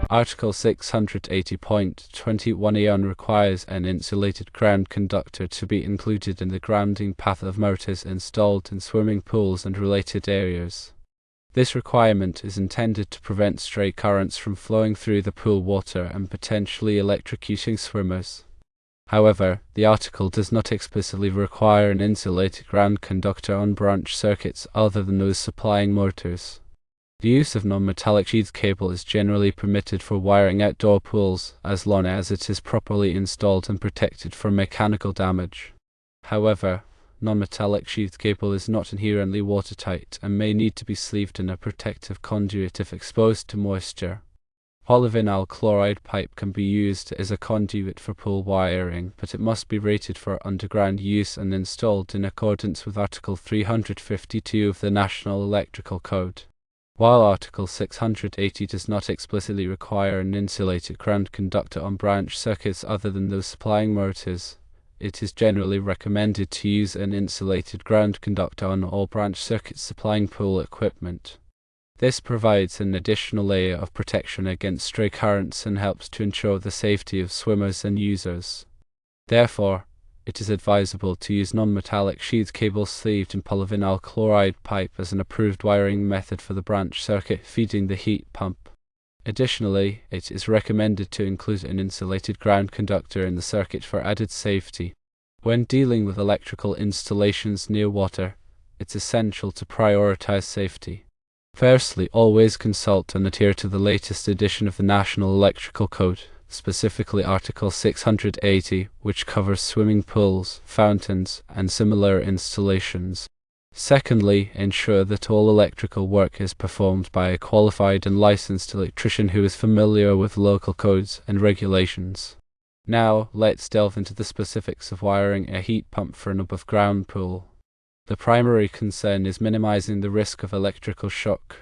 Article 680.21 requires an insulated ground conductor to be included in the grounding path of motors installed in swimming pools and related areas. This requirement is intended to prevent stray currents from flowing through the pool water and potentially electrocuting swimmers. However, the article does not explicitly require an insulated ground conductor on branch circuits other than those supplying motors. The use of non-metallic sheath cable is generally permitted for wiring outdoor pools as long as it is properly installed and protected from mechanical damage. However, non-metallic sheath cable is not inherently watertight and may need to be sleeved in a protective conduit if exposed to moisture. Polyvinyl chloride pipe can be used as a conduit for pool wiring, but it must be rated for underground use and installed in accordance with Article 352 of the National Electrical Code. While Article 680 does not explicitly require an insulated ground conductor on branch circuits other than those supplying motors, it is generally recommended to use an insulated ground conductor on all branch circuits supplying pool equipment. This provides an additional layer of protection against stray currents and helps to ensure the safety of swimmers and users. Therefore, it is advisable to use non-metallic sheath cable sleeved in polyvinyl chloride pipe as an approved wiring method for the branch circuit feeding the heat pump. Additionally, it is recommended to include an insulated ground conductor in the circuit for added safety. When dealing with electrical installations near water, it's essential to prioritize safety. Firstly, always consult and adhere to the latest edition of the National Electrical Code, specifically Article 680, which covers swimming pools, fountains, and similar installations. Secondly, ensure that all electrical work is performed by a qualified and licensed electrician who is familiar with local codes and regulations. Now, let's delve into the specifics of wiring a heat pump for an above-ground pool. The primary concern is minimizing the risk of electrical shock,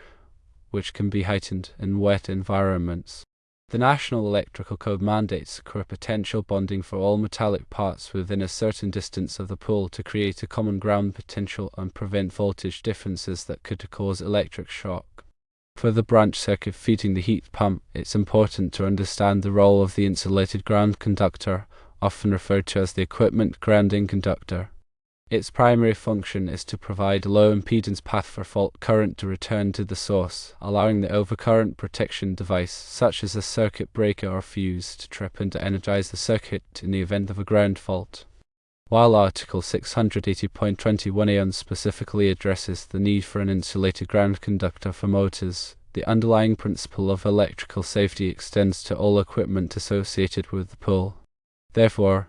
which can be heightened in wet environments. The National Electrical Code mandates secure potential bonding for all metallic parts within a certain distance of the pool to create a common ground potential and prevent voltage differences that could cause electric shock. For the branch circuit feeding the heat pump, it's important to understand the role of the insulated ground conductor, often referred to as the equipment grounding conductor. Its primary function is to provide a low impedance path for fault current to return to the source, allowing the overcurrent protection device, such as a circuit breaker or fuse, to trip and energize the circuit in the event of a ground fault. While Article 680.21 specifically addresses the need for an insulated ground conductor for motors, the underlying principle of electrical safety extends to all equipment associated with the pool. Therefore,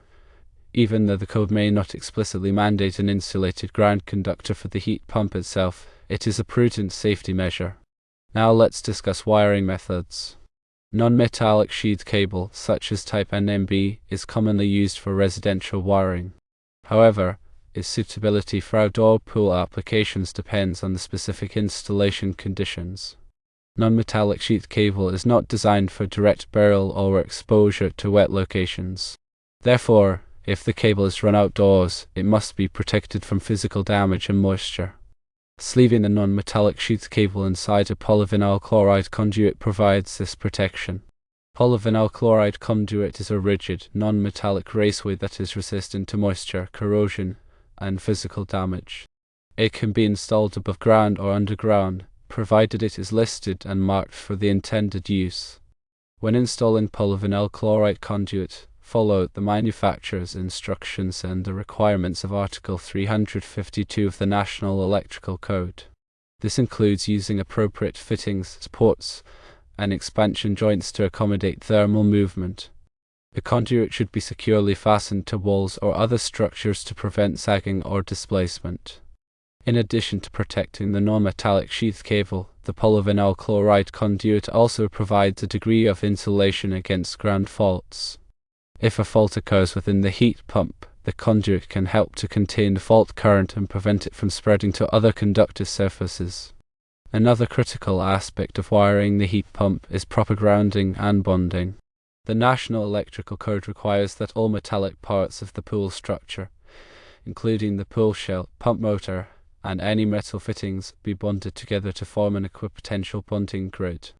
even though the code may not explicitly mandate an insulated ground conductor for the heat pump itself, it is a prudent safety measure. Now let's discuss wiring methods. Non-metallic sheath cable, such as type NMB, is commonly used for residential wiring. However, its suitability for outdoor pool applications depends on the specific installation conditions. Non-metallic sheath cable is not designed for direct burial or exposure to wet locations. Therefore, if the cable is run outdoors, it must be protected from physical damage and moisture. Sleeving a non-metallic sheath cable inside a polyvinyl chloride conduit provides this protection. Polyvinyl chloride conduit is a rigid, non-metallic raceway that is resistant to moisture, corrosion, and physical damage. It can be installed above ground or underground, provided it is listed and marked for the intended use. When installing polyvinyl chloride conduit, follow the manufacturer's instructions and the requirements of Article 352 of the National Electrical Code. This includes using appropriate fittings, supports, and expansion joints to accommodate thermal movement. The conduit should be securely fastened to walls or other structures to prevent sagging or displacement. In addition to protecting the non-metallic sheath cable, the polyvinyl chloride conduit also provides a degree of insulation against ground faults. If a fault occurs within the heat pump, the conduit can help to contain the fault current and prevent it from spreading to other conductive surfaces. Another critical aspect of wiring the heat pump is proper grounding and bonding. The National Electrical Code requires that all metallic parts of the pool structure, including the pool shell, pump motor, and any metal fittings, be bonded together to form an equipotential bonding grid.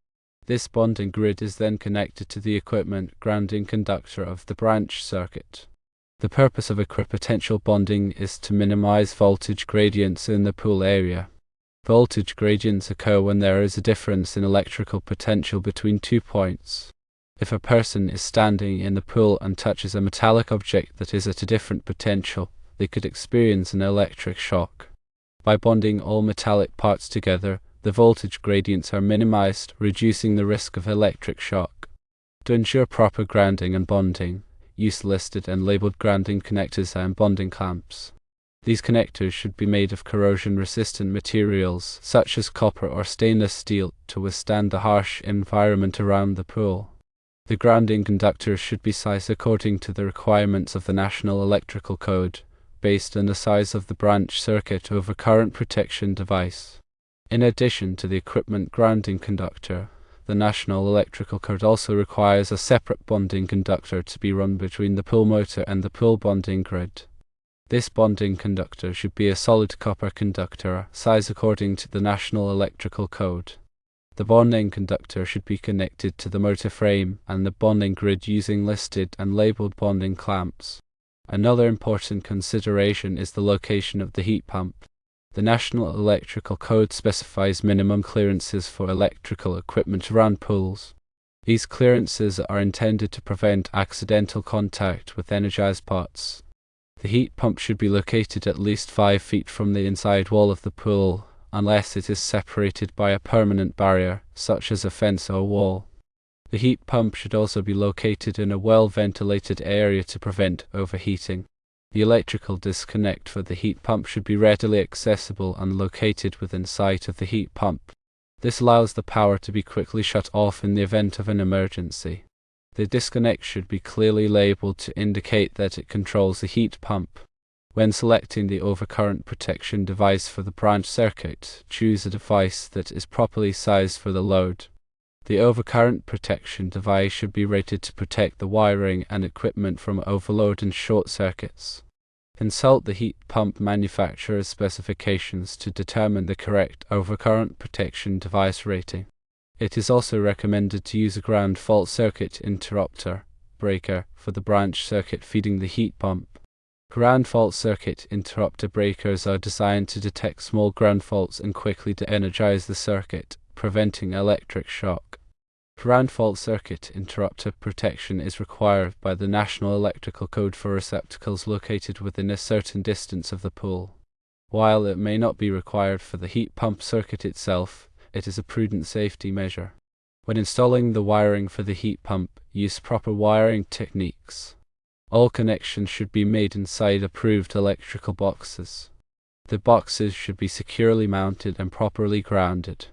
This bonding grid is then connected to the equipment grounding conductor of the branch circuit. The purpose of equipotential bonding is to minimize voltage gradients in the pool area. Voltage gradients occur when there is a difference in electrical potential between 2 points. If a person is standing in the pool and touches a metallic object that is at a different potential, they could experience an electric shock. By bonding all metallic parts together, the voltage gradients are minimized, reducing the risk of electric shock. To ensure proper grounding and bonding, use listed and labeled grounding connectors and bonding clamps. These connectors should be made of corrosion-resistant materials, such as copper or stainless steel, to withstand the harsh environment around the pool. The grounding conductors should be sized according to the requirements of the National Electrical Code, based on the size of the branch circuit over current protection device. In addition to the equipment grounding conductor, the National Electrical Code also requires a separate bonding conductor to be run between the pool motor and the pool bonding grid. This bonding conductor should be a solid copper conductor, sized according to the National Electrical Code. The bonding conductor should be connected to the motor frame and the bonding grid using listed and labeled bonding clamps. Another important consideration is the location of the heat pump. The National Electrical Code specifies minimum clearances for electrical equipment around pools. These clearances are intended to prevent accidental contact with energized parts. The heat pump should be located at least 5 feet from the inside wall of the pool, unless it is separated by a permanent barrier, such as a fence or wall. The heat pump should also be located in a well-ventilated area to prevent overheating. The electrical disconnect for the heat pump should be readily accessible and located within sight of the heat pump. This allows the power to be quickly shut off in the event of an emergency. The disconnect should be clearly labeled to indicate that it controls the heat pump. When selecting the overcurrent protection device for the branch circuit, choose a device that is properly sized for the load. The overcurrent protection device should be rated to protect the wiring and equipment from overload and short circuits. Consult the heat pump manufacturer's specifications to determine the correct overcurrent protection device rating. It is also recommended to use a ground fault circuit interrupter breaker for the branch circuit feeding the heat pump. Ground fault circuit interrupter breakers are designed to detect small ground faults and quickly de-energize the circuit, preventing electric shock. Ground fault circuit interrupter protection is required by the National Electrical Code for receptacles located within a certain distance of the pool. While it may not be required for the heat pump circuit itself, it is a prudent safety measure. When installing the wiring for the heat pump, use proper wiring techniques. All connections should be made inside approved electrical boxes. The boxes should be securely mounted and properly grounded.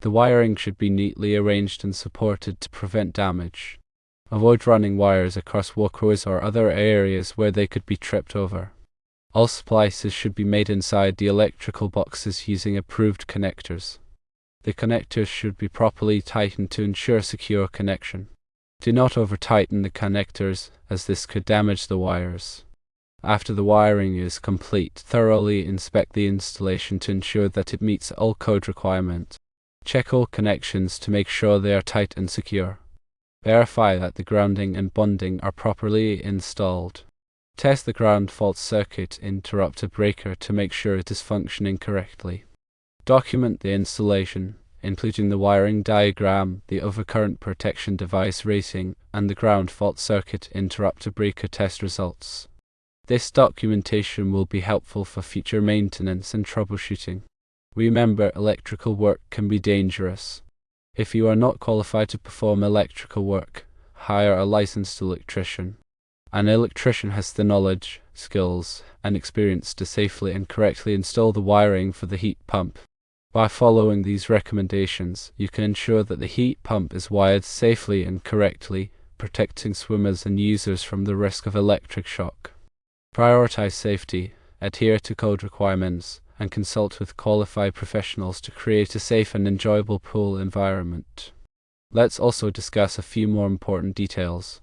The wiring should be neatly arranged and supported to prevent damage. Avoid running wires across walkways or other areas where they could be tripped over. All splices should be made inside the electrical boxes using approved connectors. The connectors should be properly tightened to ensure secure connection. Do not over-tighten the connectors, as this could damage the wires. After the wiring is complete, thoroughly inspect the installation to ensure that it meets all code requirements. Check all connections to make sure they are tight and secure. Verify that the grounding and bonding are properly installed. Test the ground fault circuit interrupter breaker to make sure it is functioning correctly. Document the installation, including the wiring diagram, the overcurrent protection device rating, and the ground fault circuit interrupter breaker test results. This documentation will be helpful for future maintenance and troubleshooting. Remember, electrical work can be dangerous. If you are not qualified to perform electrical work, hire a licensed electrician. An electrician has the knowledge, skills, and experience to safely and correctly install the wiring for the heat pump. By following these recommendations, you can ensure that the heat pump is wired safely and correctly, protecting swimmers and users from the risk of electric shock. Prioritize safety, adhere to code requirements, and consult with qualified professionals to create a safe and enjoyable pool environment. Let's also discuss a few more important details.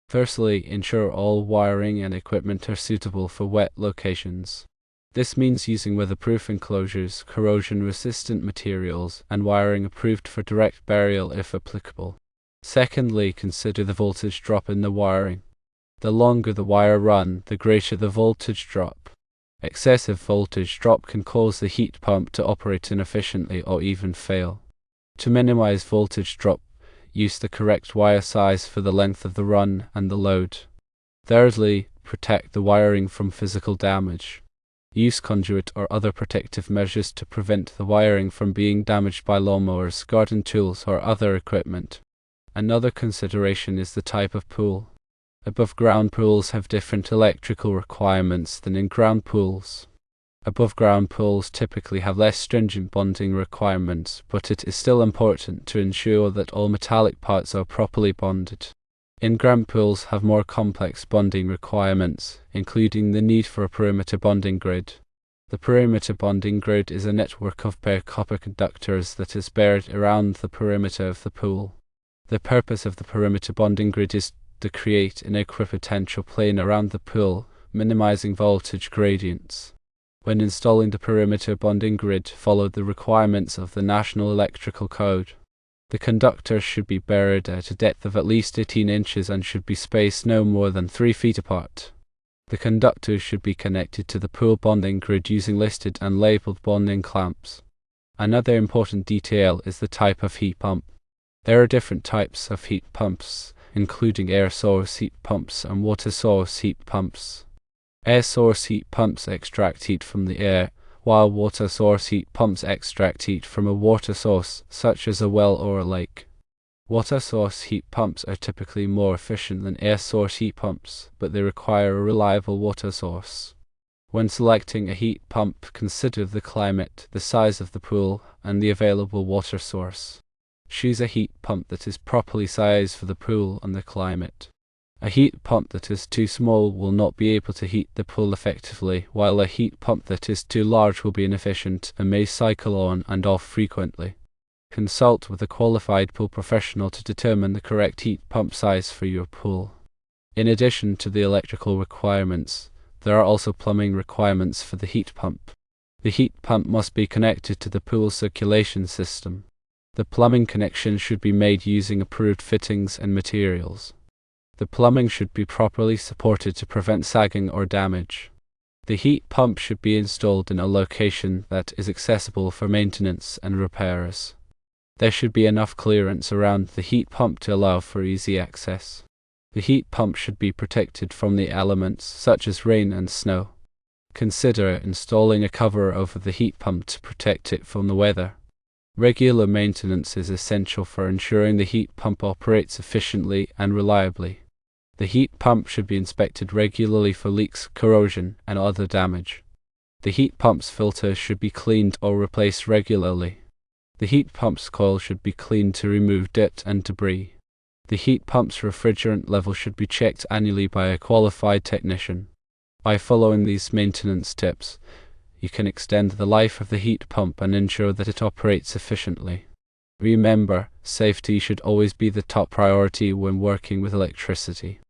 Firstly, ensure all wiring and equipment are suitable for wet locations. This means using weatherproof enclosures, corrosion-resistant materials, and wiring approved for direct burial if applicable. Secondly, consider the voltage drop in the wiring. The longer the wire run, the greater the voltage drop. Excessive voltage drop can cause the heat pump to operate inefficiently or even fail. To minimize voltage drop, use the correct wire size for the length of the run and the load. Thirdly, protect the wiring from physical damage. Use conduit or other protective measures to prevent the wiring from being damaged by lawnmowers, garden tools, or other equipment. Another consideration is the type of pool. Above-ground pools have different electrical requirements than in-ground pools. Above-ground pools typically have less stringent bonding requirements, but it is still important to ensure that all metallic parts are properly bonded. In-ground pools have more complex bonding requirements, including the need for a perimeter bonding grid. The perimeter bonding grid is a network of bare copper conductors that is buried around the perimeter of the pool. The purpose of the perimeter bonding grid is to create an equipotential plane around the pool, minimizing voltage gradients. When installing the perimeter bonding grid, follow the requirements of the National Electrical Code. The conductors should be buried at a depth of at least 18 inches and should be spaced no more than 3 feet apart. The conductors should be connected to the pool bonding grid using listed and labeled bonding clamps. Another important detail is the type of heat pump. There are different types of heat pumps, including air source heat pumps and water source heat pumps. Air source heat pumps extract heat from the air, while water source heat pumps extract heat from a water source, such as a well or a lake. Water source heat pumps are typically more efficient than air source heat pumps, but they require a reliable water source. When selecting a heat pump, consider the climate, the size of the pool, and the available water source. Choose a heat pump that is properly sized for the pool and the climate. A heat pump that is too small will not be able to heat the pool effectively, while a heat pump that is too large will be inefficient and may cycle on and off frequently. Consult with a qualified pool professional to determine the correct heat pump size for your pool. In addition to the electrical requirements, there are also plumbing requirements for the heat pump. The heat pump must be connected to the pool circulation system. The plumbing connection should be made using approved fittings and materials. The plumbing should be properly supported to prevent sagging or damage. The heat pump should be installed in a location that is accessible for maintenance and repairs. There should be enough clearance around the heat pump to allow for easy access. The heat pump should be protected from the elements such as rain and snow. Consider installing a cover over the heat pump to protect it from the weather. Regular maintenance is essential for ensuring the heat pump operates efficiently and reliably. The heat pump should be inspected regularly for leaks, corrosion, and other damage. The heat pump's filter should be cleaned or replaced regularly. The heat pump's coil should be cleaned to remove dirt and debris. The heat pump's refrigerant level should be checked annually by a qualified technician. By following these maintenance tips, you can extend the life of the heat pump and ensure that it operates efficiently. Remember, safety should always be the top priority when working with electricity.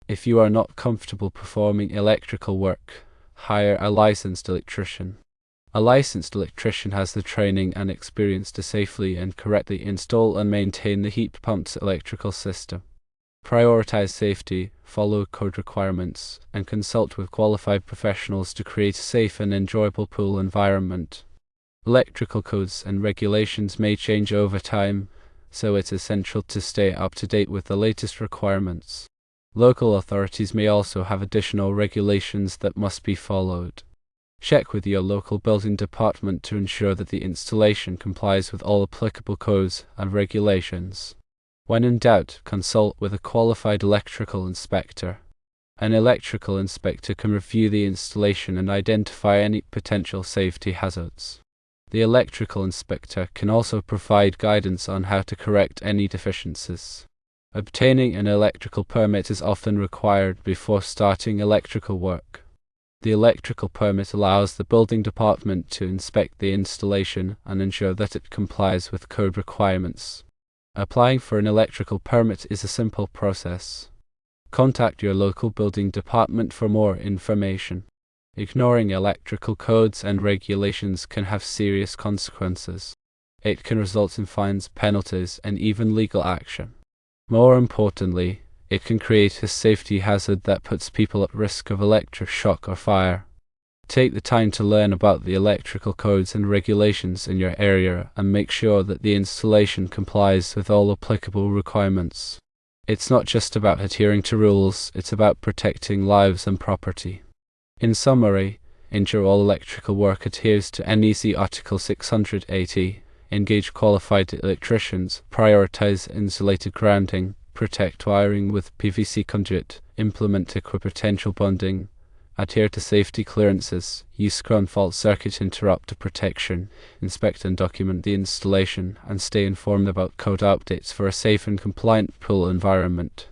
If you are not comfortable performing electrical work, hire a licensed electrician. A licensed electrician has the training and experience to safely and correctly install and maintain the heat pump's electrical system. Prioritize safety, follow code requirements, and consult with qualified professionals to create a safe and enjoyable pool environment. Electrical codes and regulations may change over time, so it's essential to stay up to date with the latest requirements. Local authorities may also have additional regulations that must be followed. Check with your local building department to ensure that the installation complies with all applicable codes and regulations. When in doubt, consult with a qualified electrical inspector. An electrical inspector can review the installation and identify any potential safety hazards. The electrical inspector can also provide guidance on how to correct any deficiencies. Obtaining an electrical permit is often required before starting electrical work. The electrical permit allows the building department to inspect the installation and ensure that it complies with code requirements. Applying for an electrical permit is a simple process. Contact your local building department for more information. Ignoring electrical codes and regulations can have serious consequences. It can result in fines, penalties, and even legal action. More importantly, it can create a safety hazard that puts people at risk of electric shock or fire. Take the time to learn about the electrical codes and regulations in your area and make sure that the installation complies with all applicable requirements. It's not just about adhering to rules, it's about protecting lives and property. In summary, ensure all electrical work adheres to NEC Article 680, engage qualified electricians, prioritize insulated grounding, protect wiring with PVC conduit, implement equipotential bonding, adhere to safety clearances, use ground fault circuit interrupter protection, inspect and document the installation, and stay informed about code updates for a safe and compliant pool environment.